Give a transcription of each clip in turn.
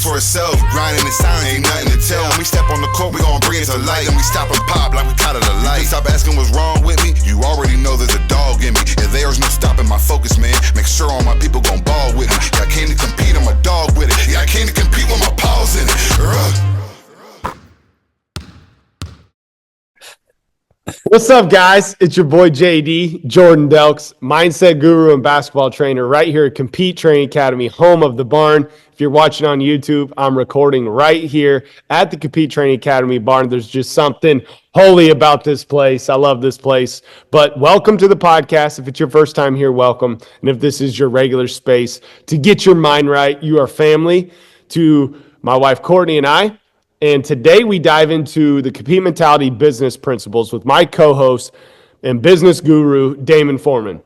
speak for itself. Grinding in silence, ain't nothing to tell. When we step on the court, we gon' bring it to light. And we stop and pop like we caught it a light. Stop asking what's wrong with me. You already know there's a dog in me. And there's no stopping my focus, man. Make sure all my people gon' ball with me. Yeah, I came to compete, I'm a dog with it. Yeah, I came to compete with my paws in it. What's up, guys? It's your boy JD, Jordan Delks, mindset guru and basketball trainer right here at Compete Training Academy, home of the barn. If you're watching on YouTube, I'm recording right here at the Compete Training Academy barn. There's just something holy about this place. I love this place. But welcome to the podcast. If it's your first time here, welcome. And if this is your regular space to get your mind right, you are family to my wife, Courtney, and I. And today we dive into the Compete Mentality business principles with my co-host and business guru, Damon Foreman.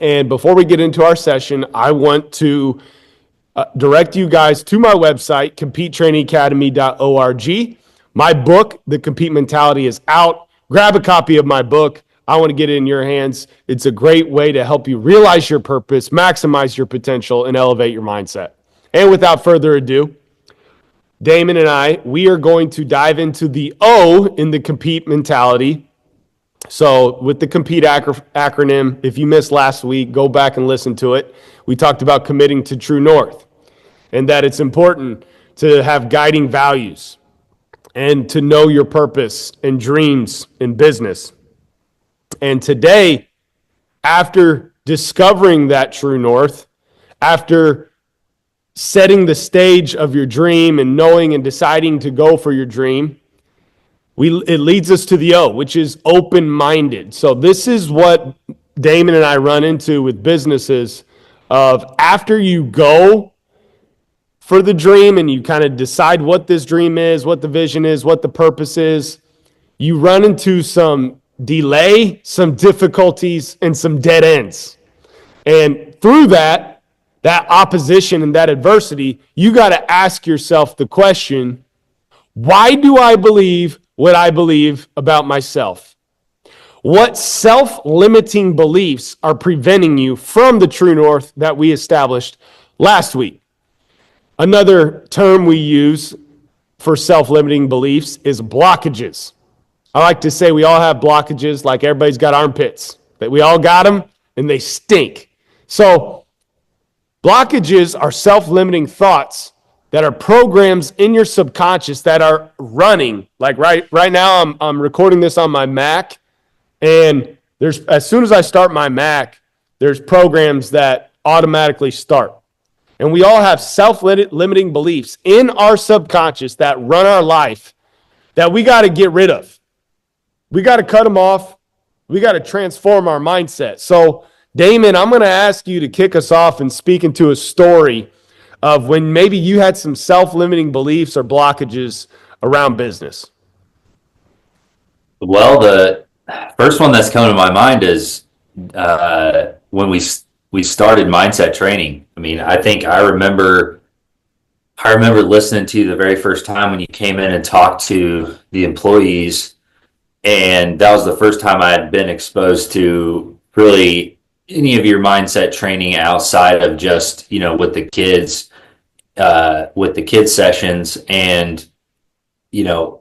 And before we get into our session, I want to direct you guys to my website, competetrainingacademy.org. My book, The Compete Mentality, is out. Grab a copy of my book. I want to get it in your hands. It's a great way to help you realize your purpose, maximize your potential, and elevate your mindset. And without further ado, Damon and I, we are going to dive into the O in the Compete Mentality. So with the Compete acronym, if you missed last week, go back and listen to it. We talked about committing to true north and that it's important to have guiding values and to know your purpose and dreams in business. And today, after discovering that true north, after setting the stage of your dream and knowing and deciding to go for your dream, it leads us to the O, which is open-minded. So this is what Damon and I run into with businesses of after you go for the dream and you kind of decide what this dream is, what the vision is, what the purpose is, you run into some delay, some difficulties, and some dead ends. And through that opposition and that adversity, you got to ask yourself the question, why do I believe what I believe about myself? What self-limiting beliefs are preventing you from the true north that we established last week? Another term we use for self-limiting beliefs is blockages. I like to say we all have blockages, like everybody's got armpits, that we all got them and they stink. So blockages are self-limiting thoughts that are programs in your subconscious that are running. Like right now, I'm recording this on my Mac, and as soon as I start my Mac, there's programs that automatically start. And we all have self-limiting beliefs in our subconscious that run our life that we got to get rid of. We got to cut them off. We got to transform our mindset. So Damon, I'm going to ask you to kick us off and speak into a story of when maybe you had some self-limiting beliefs or blockages around business. Well, the first one that's coming to my mind is when we started mindset training. I mean, I remember listening to you the very first time when you came in and talked to the employees, and that was the first time I had been exposed to really any of your mindset training outside of just, with the kids sessions. And,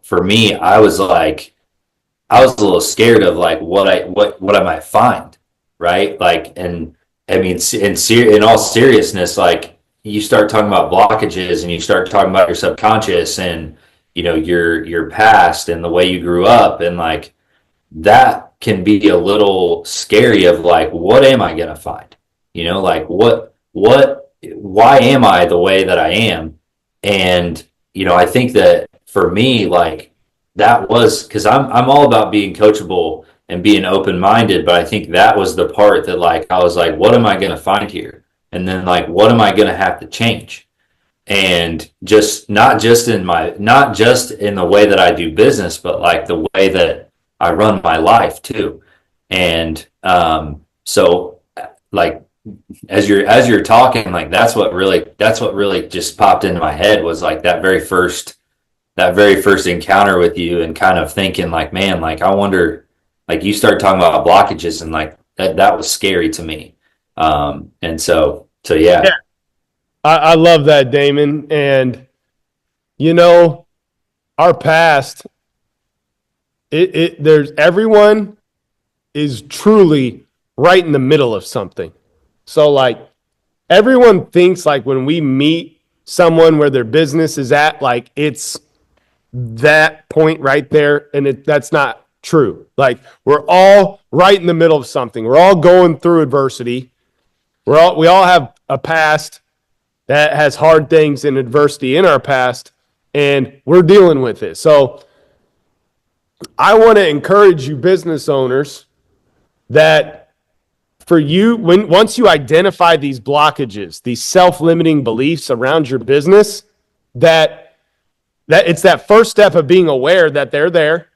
for me, I was a little scared of like what I might find. Right. Like, and I mean, in all seriousness, like you start talking about blockages and you start talking about your subconscious and, your past and the way you grew up, and like that can be a little scary of like, what am I going to find? Like why am I the way that I am? And, I think that for me, like that was, cause I'm all about being coachable and being open-minded, but I think that was the part that like, I was like, what am I going to find here? And then like, what am I going to have to change? And just not just in the way that I do business, but like the way that I run my life too. And so like as you're talking, like that's what really just popped into my head was like that very first encounter with you, and kind of thinking like, man, like I wonder, like you start talking about blockages, and like that was scary to me. And so yeah. I love that, Damon. And, you know, our past, there's everyone is truly right in the middle of something. So, like, everyone thinks, like, when we meet someone where their business is at, like, it's that point right there. And that's not true. Like, we're all right in the middle of something. We're all going through adversity. We all have a past that has hard things and adversity in our past, and we're dealing with it. So I want to encourage you business owners that for you, once you identify these blockages, these self-limiting beliefs around your business, that it's that first step of being aware that they're there,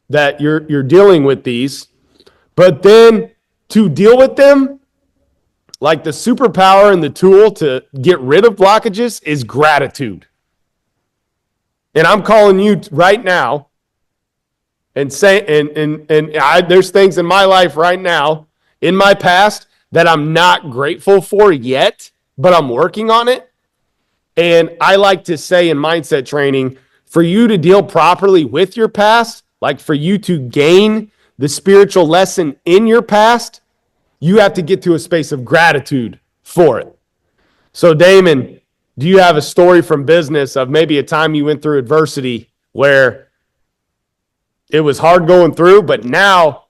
that you're dealing with these, but then to deal with them, like the superpower and the tool to get rid of blockages is gratitude. And I'm calling you right now and say, there's things in my life right now, in my past, that I'm not grateful for yet, but I'm working on it. And I like to say in mindset training, for you to deal properly with your past, like for you to gain the spiritual lesson in your past, you have to get to a space of gratitude for it. So, Damon, do you have a story from business of maybe a time you went through adversity where it was hard going through, but now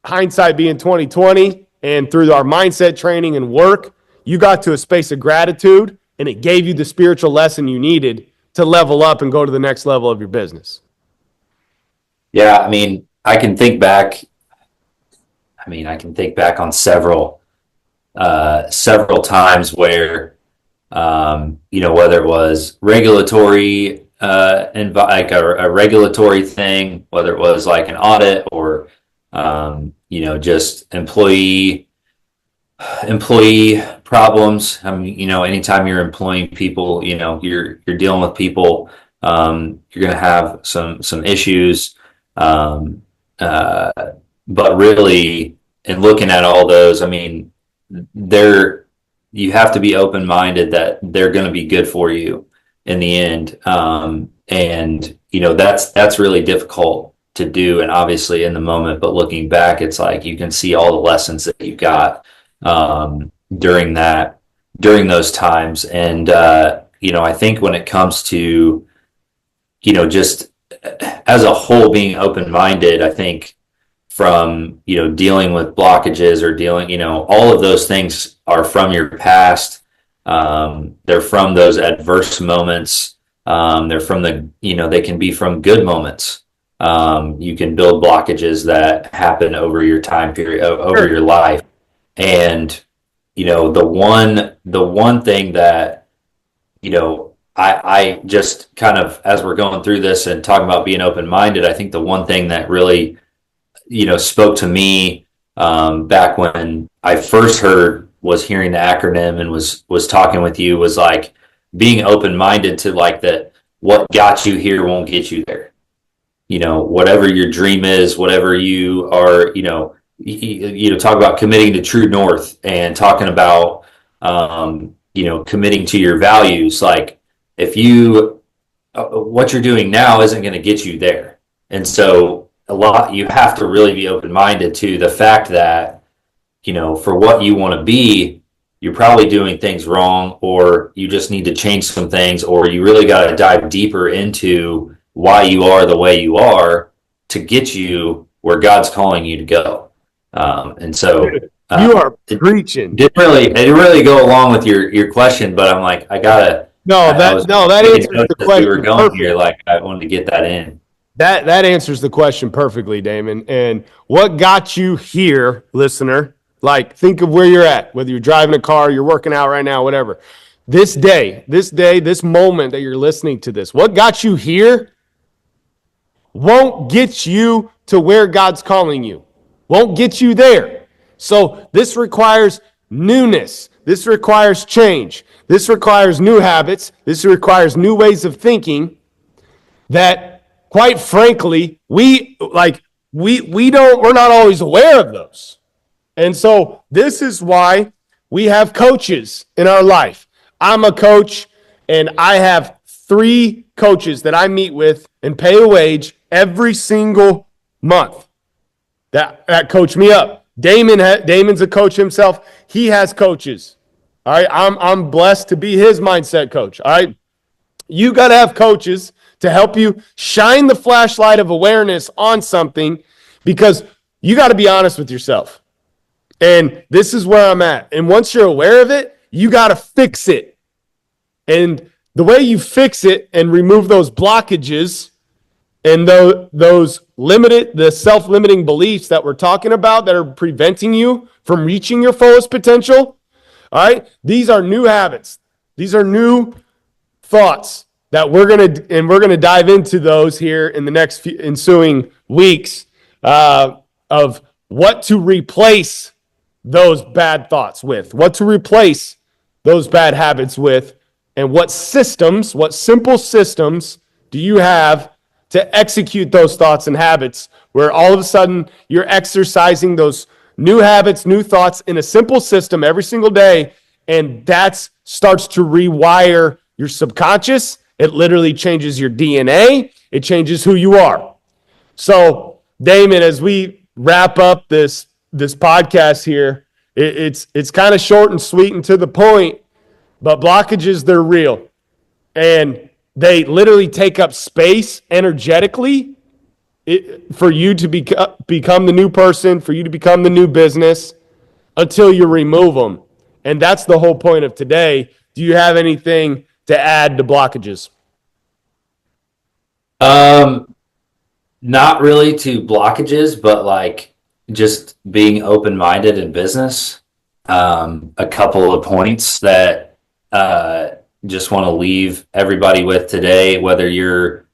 hindsight being 2020 and through our mindset training and work, you got to a space of gratitude and it gave you the spiritual lesson you needed to level up and go to the next level of your business? Yeah, I mean, I can think back on several times where, whether it was regulatory, like a regulatory thing, whether it was like an audit or, just employee problems. I mean, anytime you're employing people, you're dealing with people, you're going to have some issues. But really, in looking at all those, I mean, you have to be open-minded that they're going to be good for you in the end. And that's really difficult to do. And obviously in the moment, but looking back, it's like, you can see all the lessons that you got, during those times. And, I think when it comes to, just as a whole being open-minded, I think from, dealing with blockages or all of those things are from your past. They're from those adverse moments. They're from they can be from good moments. You can build blockages that happen over your time period, over your life. And, the one thing that, I just kind of, as we're going through this and talking about being open-minded, I think the one thing that really, spoke to me, back when I first was hearing the acronym and was talking with you, was like being open-minded to like that what got you here won't get you there. Whatever your dream is, whatever you are, talk about committing to true north and talking about, committing to your values. Like if what you're doing now isn't going to get you there. And so you have to really be open-minded to the fact that, for what you want to be, you're probably doing things wrong, or you just need to change some things, or you really got to dive deeper into why you are the way you are to get you where God's calling you to go. And so you are preaching. It didn't really go along with your question, but I'm like, I gotta. That answers the question. We were going here, like I wanted to get that in. That answers the question perfectly, Damon. And what got you here, listener? Like, think of where you're at, whether you're driving a car, you're working out right now, whatever. This moment that you're listening to this, what got you here won't get you to where God's calling you, won't get you there. So this requires newness. This requires change. This requires new habits. This requires new ways of thinking that, quite frankly, we're not always aware of those. And so this is why we have coaches in our life. I'm a coach, and I have 3 coaches that I meet with and pay a wage every single month that coach me up. Damon's a coach himself. He has coaches. All right, I'm blessed to be his mindset coach. All right, you got to have coaches to help you shine the flashlight of awareness on something, because you got to be honest with yourself. And this is where I'm at. And once you're aware of it, you got to fix it. And the way you fix it and remove those blockages and the self-limiting beliefs that we're talking about that are preventing you from reaching your fullest potential, all right, these are new habits. These are new thoughts that we're going to dive into those here in the next few ensuing weeks, of what to replace those bad thoughts with, what to replace those bad habits with, and what simple systems do you have to execute those thoughts and habits, where all of a sudden you're exercising those new habits, new thoughts in a simple system every single day, and that starts to rewire your subconscious. It literally changes your DNA. It changes who you are. So, Damon, as we wrap up this podcast here, it's kind of short and sweet and to the point, but blockages, they're real. And they literally take up space energetically for you to become the new person, for you to become the new business, until you remove them. And that's the whole point of today. Do you have anything to add to blockages? Not really to blockages, but like just being open-minded in business. A couple of points that just want to leave everybody with today, whether you're,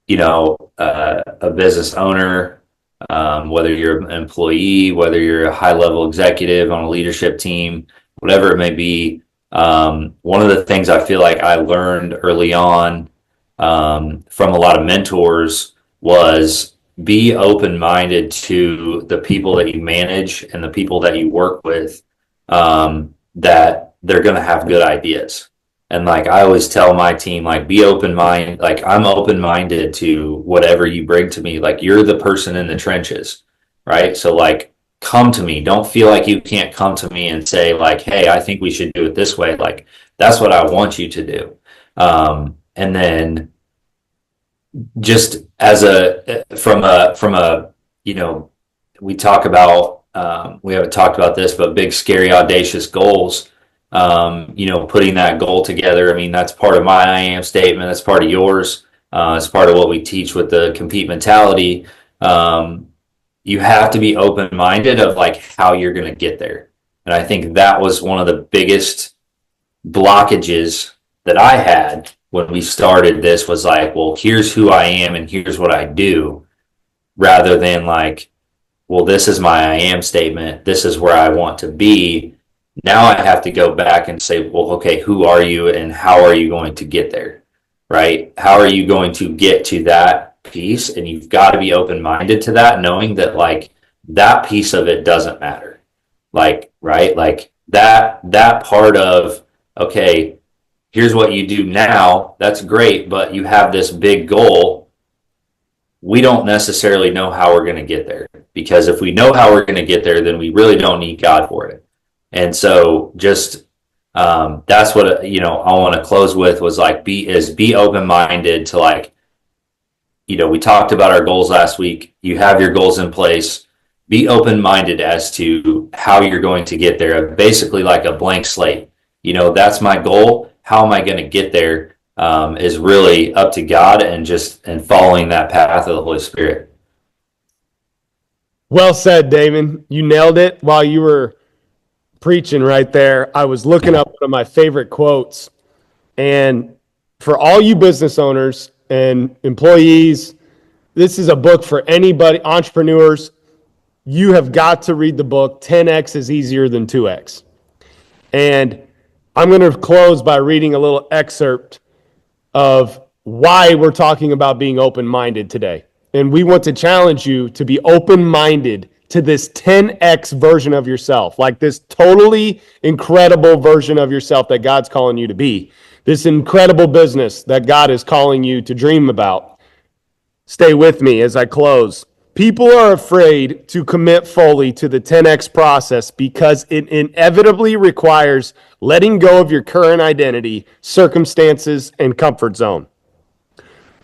a business owner, whether you're an employee, whether you're a high-level executive on a leadership team, whatever it may be. One of the things I feel like I learned early on from a lot of mentors was be open-minded to the people that you manage and the people that you work with, that they're going to have good ideas. And like I always tell my team, like, be open-minded. Like, I'm open-minded to whatever you bring to me. Like, you're the person in the trenches, right? So like, come to me. Don't feel like you can't come to me and say like, hey, I think we should do it this way. Like, that's what I want you to do. And then just as from a, we talk about, we haven't talked about this, but big, scary, audacious goals, putting that goal together. I mean, that's part of my I am statement. That's part of yours. It's part of what we teach with the compete mentality. You have to be open-minded of like how you're going to get there. And I think that was one of the biggest blockages that I had when we started this, was like, well, here's who I am and here's what I do, rather than like, well, this is my I am statement. This is where I want to be. Now I have to go back and say, well, okay, who are you and how are you going to get there, right? How are you going to get to that piece? And you've got to be open-minded to that, knowing that like that piece of it doesn't matter. Like, right? Like that part of, okay, here's what you do now. That's great, but you have this big goal. We don't necessarily know how we're going to get there, because if we know how we're going to get there, then we really don't need God for it. And so just that's what I want to close with, was like be open-minded to like, we talked about our goals last week. You have your goals in place. Be open-minded as to how you're going to get there. Basically like a blank slate. That's my goal. How am I going to get there is really up to God, and following that path of the Holy Spirit. Well said, Damon. You nailed it while you were preaching right there. I was looking up one of my favorite quotes. And for all you business owners and employees, this is a book for anybody, entrepreneurs. You have got to read the book, 10X is Easier Than 2X. And I'm going to close by reading a little excerpt of why we're talking about being open-minded today. And we want to challenge you to be open-minded to this 10x version of yourself, like this totally incredible version of yourself that God's calling you to be, this incredible business that God is calling you to dream about. Stay with me as I close. People are afraid to commit fully to the 10x process because it inevitably requires letting go of your current identity, circumstances, and comfort zone.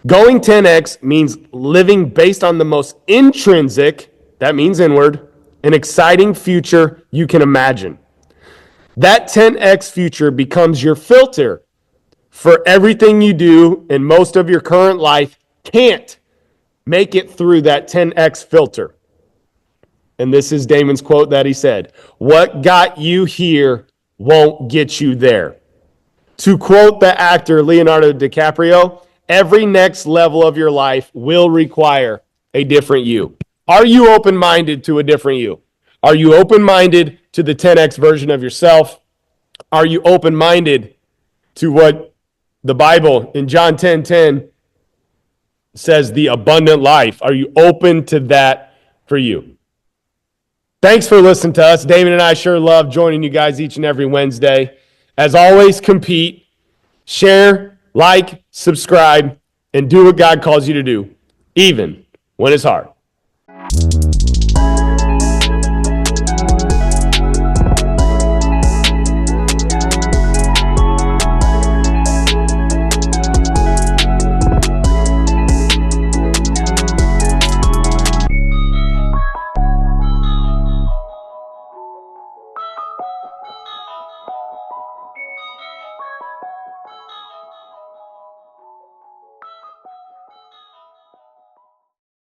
Going 10x means living based on the most intrinsic, that means inward, an exciting future you can imagine. That 10x future becomes your filter for everything you do, and most of your current life can't make it through that 10x filter. And this is Damon's quote that he said, "What got you here won't get you there." To quote the actor Leonardo DiCaprio, every next level of your life will require a different you. Are you open-minded to a different you? Are you open-minded to the 10x version of yourself? Are you open-minded to what the Bible in John 10:10 says, the abundant life? Are you open to that for you? Thanks for listening to us. Damon and I sure love joining you guys each and every Wednesday. As always, compete, share, like, subscribe, and do what God calls you to do, even when it's hard.